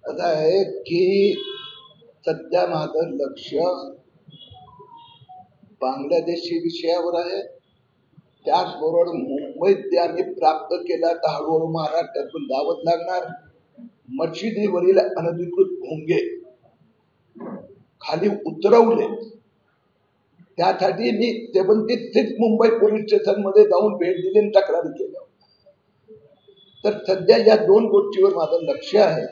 असं आहे की सध्या माझं लक्ष बांगलादेशी विषयावर आहे. त्याचबरोबर मुंबईत ते आम्ही प्राप्त केला तर हळूहळू महाराष्ट्रातून दावत लागणार. मशिदीवरील अनधिकृत भोंगे खाली उतरवले, त्यासाठी मी 76 मुंबई पोलीस स्टेशन मध्ये जाऊन भेट दिली आणि तक्रारी केल्या. तर सध्या या दोन गोष्टीवर माझं लक्ष आहे.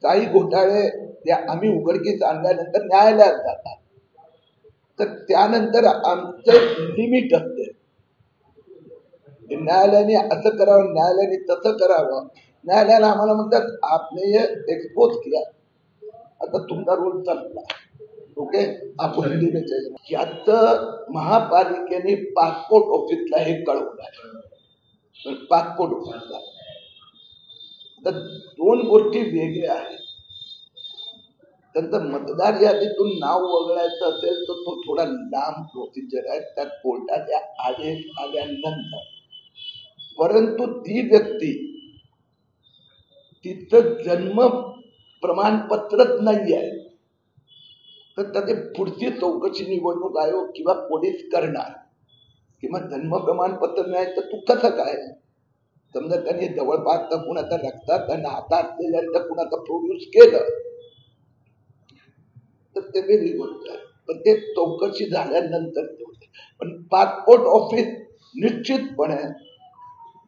काही घोटाळे आम्ही उघडकीस आणल्यानंतर न्यायालयात जातात, तर त्यानंतर आमचं लिमिट असते. न्यायालयाने असं करावं, न्यायालयाने तसं करावं. न्यायालयाला आम्हाला म्हणतात आपने ये एक्सपोज किया, आता तुमचा रोल संपला. ओके, आपण हिंदी में चाहिए. याचं महापालिकेने पासपोर्ट ऑफिसला हे कळवलं आहे. पासपोर्ट ऑफिसला तर दोन गोष्टी वेगळ्या आहेत. त्यांचं मतदार यादीतून नाव वगळायचं असेल तर तो थोडा लांब प्रोसिजर आहे. त्यात कोर्टाचे आदेश आल्यानंतर, परंतु ती व्यक्ती तिचं जन्म प्रमाणपत्रच नाही आहे, तर त्याची पुढची चौकशी निवडणूक आयोग किंवा पोलीस करणार. किंवा जन्म प्रमाणपत्र नाही तर तू कसं काय, समजा त्यांनी जवळपास तर कुणाचा रक्तात आणि हातात असलेल्या कुणाचं प्रोड्यूस केलं तर ते वेगळी गोष्ट आहे, पण ते चौकशी झाल्यानंतर ते होते. पण पासपोर्ट ऑफिस निश्चितपणे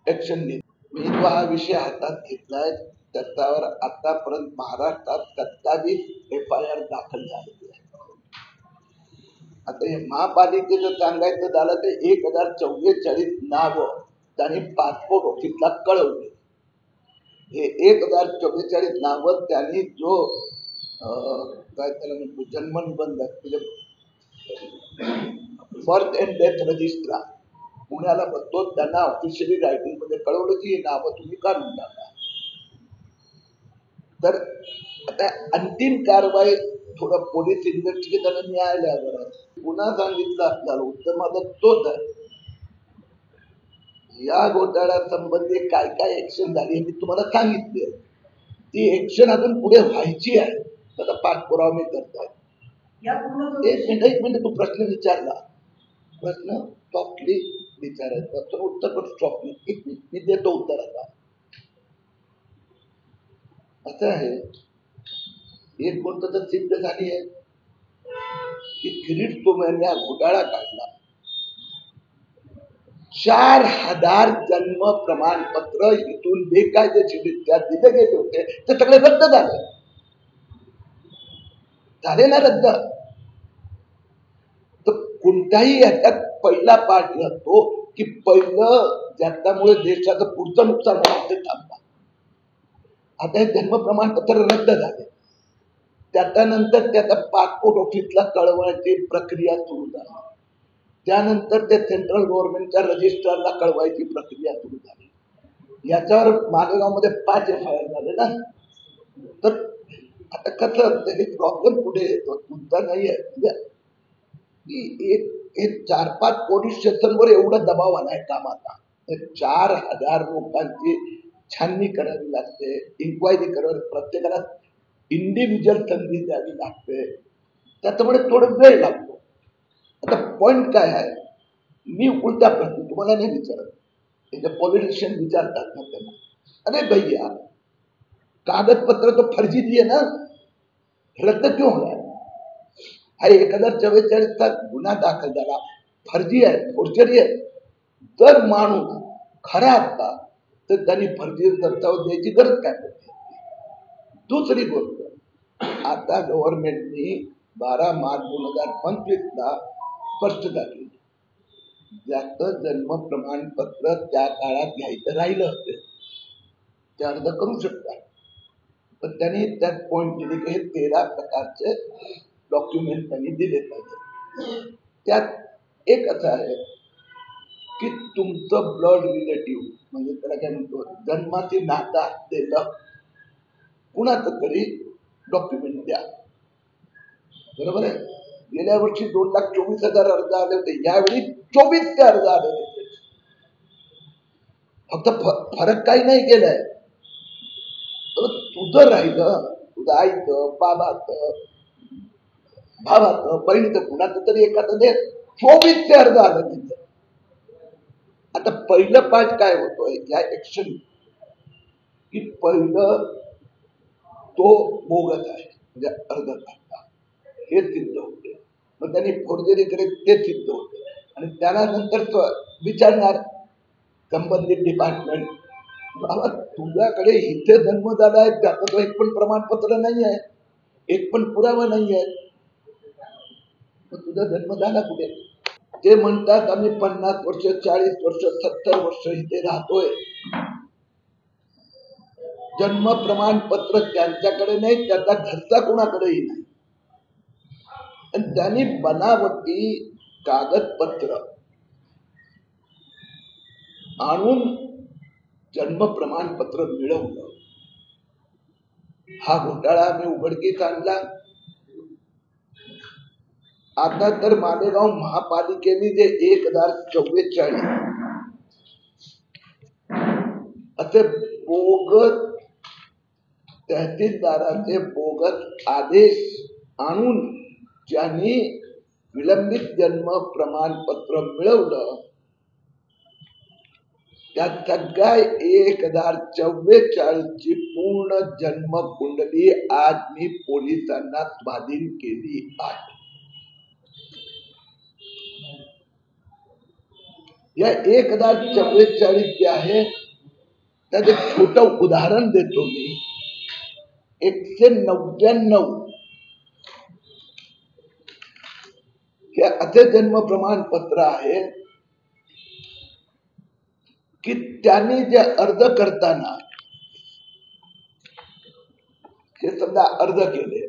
ऍक्शन घेत. मी जो हा विषय हातात घेतलाय त्याच्यावर आतापर्यंत महाराष्ट्रात 27 FIR दाखल झालेली आहे. आता हे महापालिकेचं सांगायचं झालं तर 1044 नावं त्यांनी पासपोर्ट ऑफिसला कळवली. हे 1044 नावं त्यांनी जो काय त्याला म्हणतो जन्म निबंधक, बर्थ अँड डेथ रजिस्ट्रार पुण्याला बघतो, त्यांना ऑफिशियली रायटिंग मध्ये कळवलं की हे नावं तुम्ही काढून टाका. तर आता अंतिम कारवाई थोडं पोलीस इन्व्हेस्टिगेशन न्यायालयावर आहे. पुन्हा सांगितलं आपल्याला उत्तर माझं तोच आहे. या घोटाळ्यासंबंधी काय काय ऍक्शन झाली मी तुम्हाला सांगितले. ती ऍक्शन अजून पुढे व्हायची आहे. त्याचा पाठपुरावा मी करताय. एक मिनिट तू प्रश्न विचारला, प्रश्न सॉफ्टली विचारायचा, तर उत्तर पण सॉफ्टली. एक मिनिट मी देतो उत्तर. आता असं आहे, एक गोष्ट तर सिद्ध झाली आहे की किरीट सोमय्यांनी हा घोटाळा काढला. 4000 जन्म प्रमाणपत्र इथून बेकायदेशीरित्या दिले गेले होते, ते सगळे रद्द झाले ना रद्द. तर कोणत्याही याच्यात पहिला पाठ असतो की पहिलं ज्याच्यामुळे देशाचं पुढचं नुकसान होणार ते थांबवा. आता हे जन्म प्रमाणपत्र रद्द झाले, त्याच्यानंतर त्याचा पासपोर्ट ऑफिसला कळवायची प्रक्रिया सुरू झाली. त्यानंतर ते सेंट्रल गव्हर्नमेंटच्या रजिस्ट्रारला कळवायची प्रक्रिया सुरू झाली. याच्यावर मालेगावमध्ये 5 FIR झाले ना. तर आता कसं असतं, हे प्रॉब्लेम पुढे येतो, तुमचा नाही आहे. एक 4-5 पोलीस स्टेशनवर एवढा दबाव आलाय कामाचा. 4000 लोकांची छाननी करावी लागते, इन्क्वायरी करावी, प्रत्येकाला इंडिव्हिज्युअल संधी द्यावी लागते, त्याच्यामुळे थोडा वेळ लागतो. आता पॉइंट काय आहे, मी उलटा प्रश्न तुम्हाला नाही विचारत, पॉलिटिशियन विचारतात ना त्यांना, अरे भैया कागदपत्र तो फर्जी दिए ना, रद्द क्यों हो रहा है? हा 1044चा गुन्हा दाखल झाला, फर्जी आहे, फोर्जरी आहे. जर माणूस खरा असता तर त्यांनी फर्जी दस्तावेज द्यायची गरज काय पडते. दुसरी गोष्ट, आता गव्हर्नमेंटनी 12 मार्च 2025ला स्पष्टता केली, ज्याचं जन्म प्रमाणपत्र त्या काळात घ्यायचं राहिलं असेल ते अर्ज करू शकतात. पण त्यांनी त्यात पॉइंट दिली की हे 13 प्रकारचे डॉक्युमेंट त्यांनी दिले पाहिजे. त्यात एक असं आहे की तुमचं ब्लड रिलेटिव्ह, म्हणजे त्याला काय म्हणतो, जन्माची नाता असलेलं कुणाचं तरी डॉक्युमेंट द्या. बरोबर आहे. गेल्या वर्षी 2,24,000 अर्ज आले होते, यावेळी 24 अर्ज आले होते. फक्त फरक काही नाही केलाय, तर तुझं राहिलं, तुझं आईचं, बाबाचं, भावाचं, बहिणीचं, कुणाचं तरी एखादं दे. 24 अर्ज आलं तिथं. आता पहिलं पाठ काय होतोय या ऍक्शन की पहिलं तो बोगस आहे म्हणजे अर्ज करता हे सिद्ध होते. मग त्यांनी फोर्जरी केले ते सिद्ध होते आणि त्यानंतर विचारणार संबंधित डिपार्टमेंट, बाबा तुझ्याकडे इथे जन्म झाला आहे त्याचं तो एक पण प्रमाणपत्र नाही आहे, एक पण पुरावा नाही आहे, मग तुझा जन्म झाला कुठे? ते म्हणतात आम्ही 50 वर्ष, 40 वर्ष, 70 वर्ष इथे राहतोय, जन्म प्रमाणपत्र त्यांच्याकडे नाही, त्याचा घरचा कोणाकडेही नाही, आणि त्यांनी बनावटी कागदपत्र आणून जन्म प्रमाणपत्र मिळवलं. हा घोटाळा आम्ही उघडकीस आणला. आता तर मालेगाव महापालिकेने जे 1044 असे बोगस तहसीलदाराचे बोगस आदेश आणून ज्यांनी विलंबित जन्म प्रमाणपत्र मिळवलं त्या सगळ्या 1044 ची पूर्ण जन्म कुंडली आज मी पोलिसांना स्वाधीन केली आहे. या 1044 जे आहे त्याचं छोटं उदाहरण देतो मी. 199 हे असे जन्म प्रमाणपत्र आहे की त्यांनी जे अर्ज करताना हे समजा अर्ज केले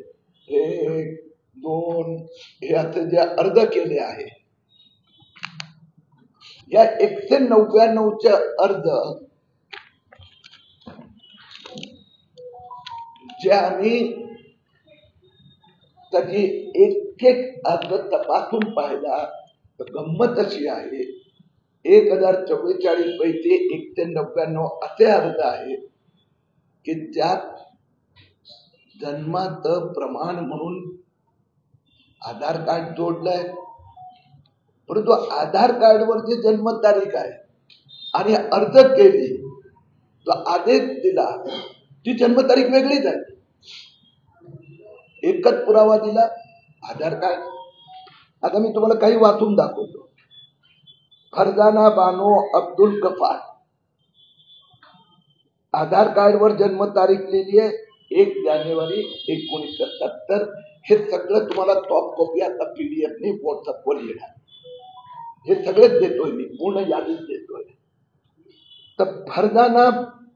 1, 2 हे असे जे अर्ज केले आहे, या 199 अर्ज जे आम्ही त्याची एक एक अर्ज तपासून पाहिला तर गंमत अशी आहे 1044 पैकी 199 असे अर्ज आहे की ज्यात जन्माचं प्रमाण म्हणून आधार कार्ड जोडलंय, परंतु आधार कार्डवर जी जन्म तारीख आहे आणि अर्ज केली तो आदेश दिला ती जन्मतारीख वेगळीच आहे. एकच पुरावा दिला आधार कार्ड. आता मी तुम्हाला काही वाचून दाखवतो. फरजाना बानो अब्दुल गफार, आधार कार्डवर जन्म तारीख लिहिली आहे 1 जानेवारी 1970. हे सगळं तुम्हाला सॉफ्ट कॉपी आता PDF ने व्हॉट्सअपवर येणार. हे सगळेच देतोय मी, पूर्ण यादीच देतोय. तर फरजाना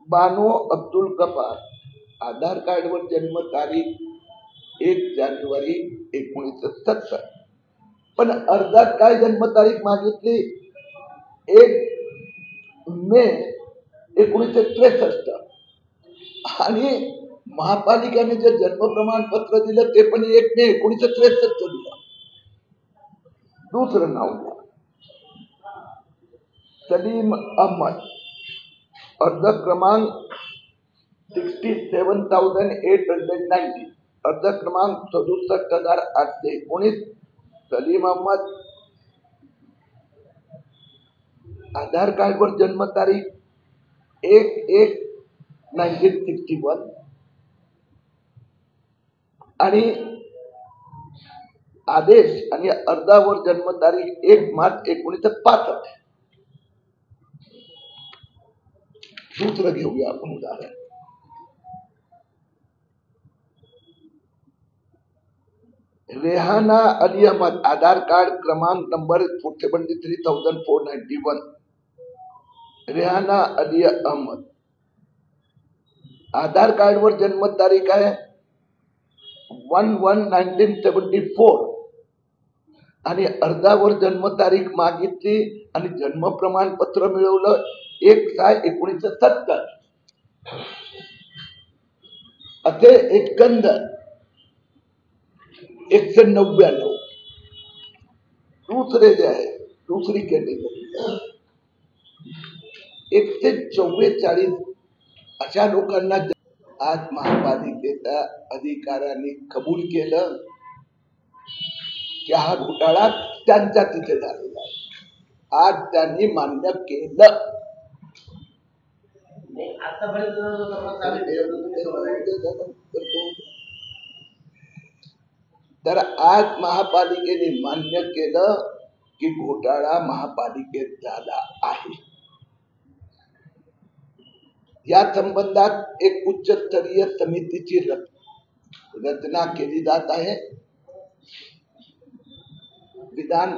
बानो अब्दुल गफार, आधार कार्डवर जन्म तारीख 1 जानेवारी 1970, पण अर्जात काय जन्म तारीख मागितली 1 मे 1963, आणि महापालिकेने जे जन्म प्रमाणपत्र दिलं ते पण 1 मे 1963 दिलं. दुसरं नाव घ्या सलीम अहमद, अर्ज क्रमांक 67,890, अर्ज क्रमांक 67,819. सलीम अहमद, आधार कार्डवर जन्म तारीख 1/1/1961 आणि आदेश आणि अर्जावर जन्म तारीख 1 मार्च 1965. दुसरं घेऊया आपण उदाहरण. रेहाना अली अहमद, आधार कार्ड क्रमांक नंबर 73,491. रेहाना अली अहमद, आधार कार्डवर जन्म तारीख आहे 1/1/1974 आणि अर्जावर जन्म तारीख मागितली आणि जन्म प्रमाणपत्र मिळवलं 1/6/1970. असे एकंदर 199. दुसरे जे आहे दुसरी कॅटेगरी 144 अशा लोकांना आज महापालिकेच्या अधिकाऱ्यांनी कबूल केलं की हा घोटाळा त्यांच्या तिथे झालेला आहे. आज त्यांनी मान्य केलं. तर आज महापालिकेने मान्य केलं की घोटाळा महापालिकेत झाला आहे. या संबंधात एक उच्चस्तरीय समितीची रचना केली जात आहे. विधान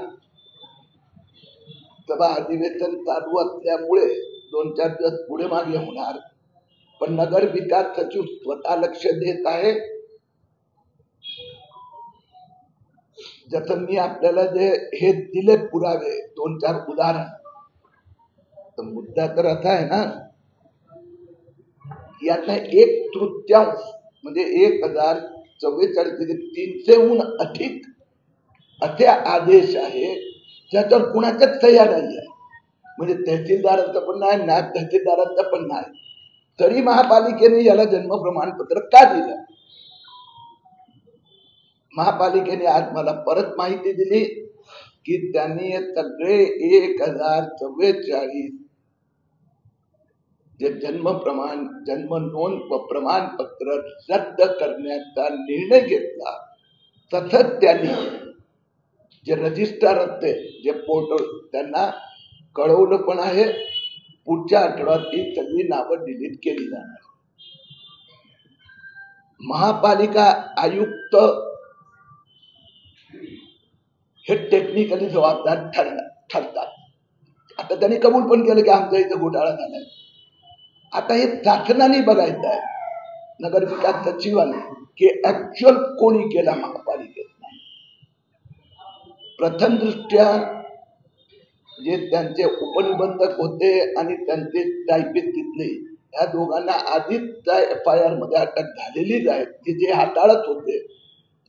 सभा अधिवेशन चालू असल्यामुळे 2-4 दिवस पुढे मागे होणार, पण नगर विकास सचिव स्वतः लक्ष देत आहे. जसं मी आपल्याला जे हे दिले पुरावे 2-4 उदाहरण, तर मुद्दा तर असा आहे ना, यातला 1/3 म्हणजे 1044,300हून अधिक असे आदेश आहे ज्याच्यावर कुणाच्याच सह्या नाही आहे. म्हणजे तहसीलदाराचं पण नाही, नायब तहसीलदाराचं पण नाही, तरी महापालिकेने याला जन्म प्रमाणपत्र का दिलं? महापालिकेने आज मला परत माहिती दिली की त्यांनी सगळे 1044 जे जन्म नोंद व प्रमाणपत्र रद्द करण्याचा निर्णय घेतला. तसंच त्यांनी जे रजिस्ट्रार असते, जे पोर्टल, त्यांना कळवलं पण आहे. पुढच्या आठवड्यात ही सगळी नावं डिलीट केली जाणार. महापालिका आयुक्त हे टेक्निकली जबाबदार ठरतात. आता त्यांनी कबूल पण केलं की आमचा इथं घोटाळा झालाय. आता हे शासनाने बघायचं आहे, नगर विकास सचिवाने, की ऍक्च्युअल कोणी केला महापालिकेत. प्रथम दृष्ट्या जे त्यांचे उपनिबंधक होते आणि त्यांचे टायपिस्ट तिथले, या दोघांना आधीच त्या FIR मध्ये अटक झालेलीच आहे, की जे हाताळत होते.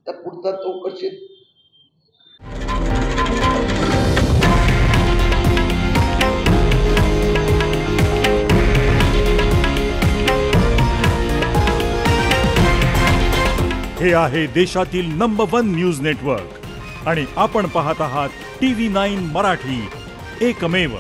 तर पुढचा चौकशी हे आहे देशातील नंबर 1 न्यूज नेटवर्क आणि आपण पाहत आहात TV9 मराठी, एकमेव.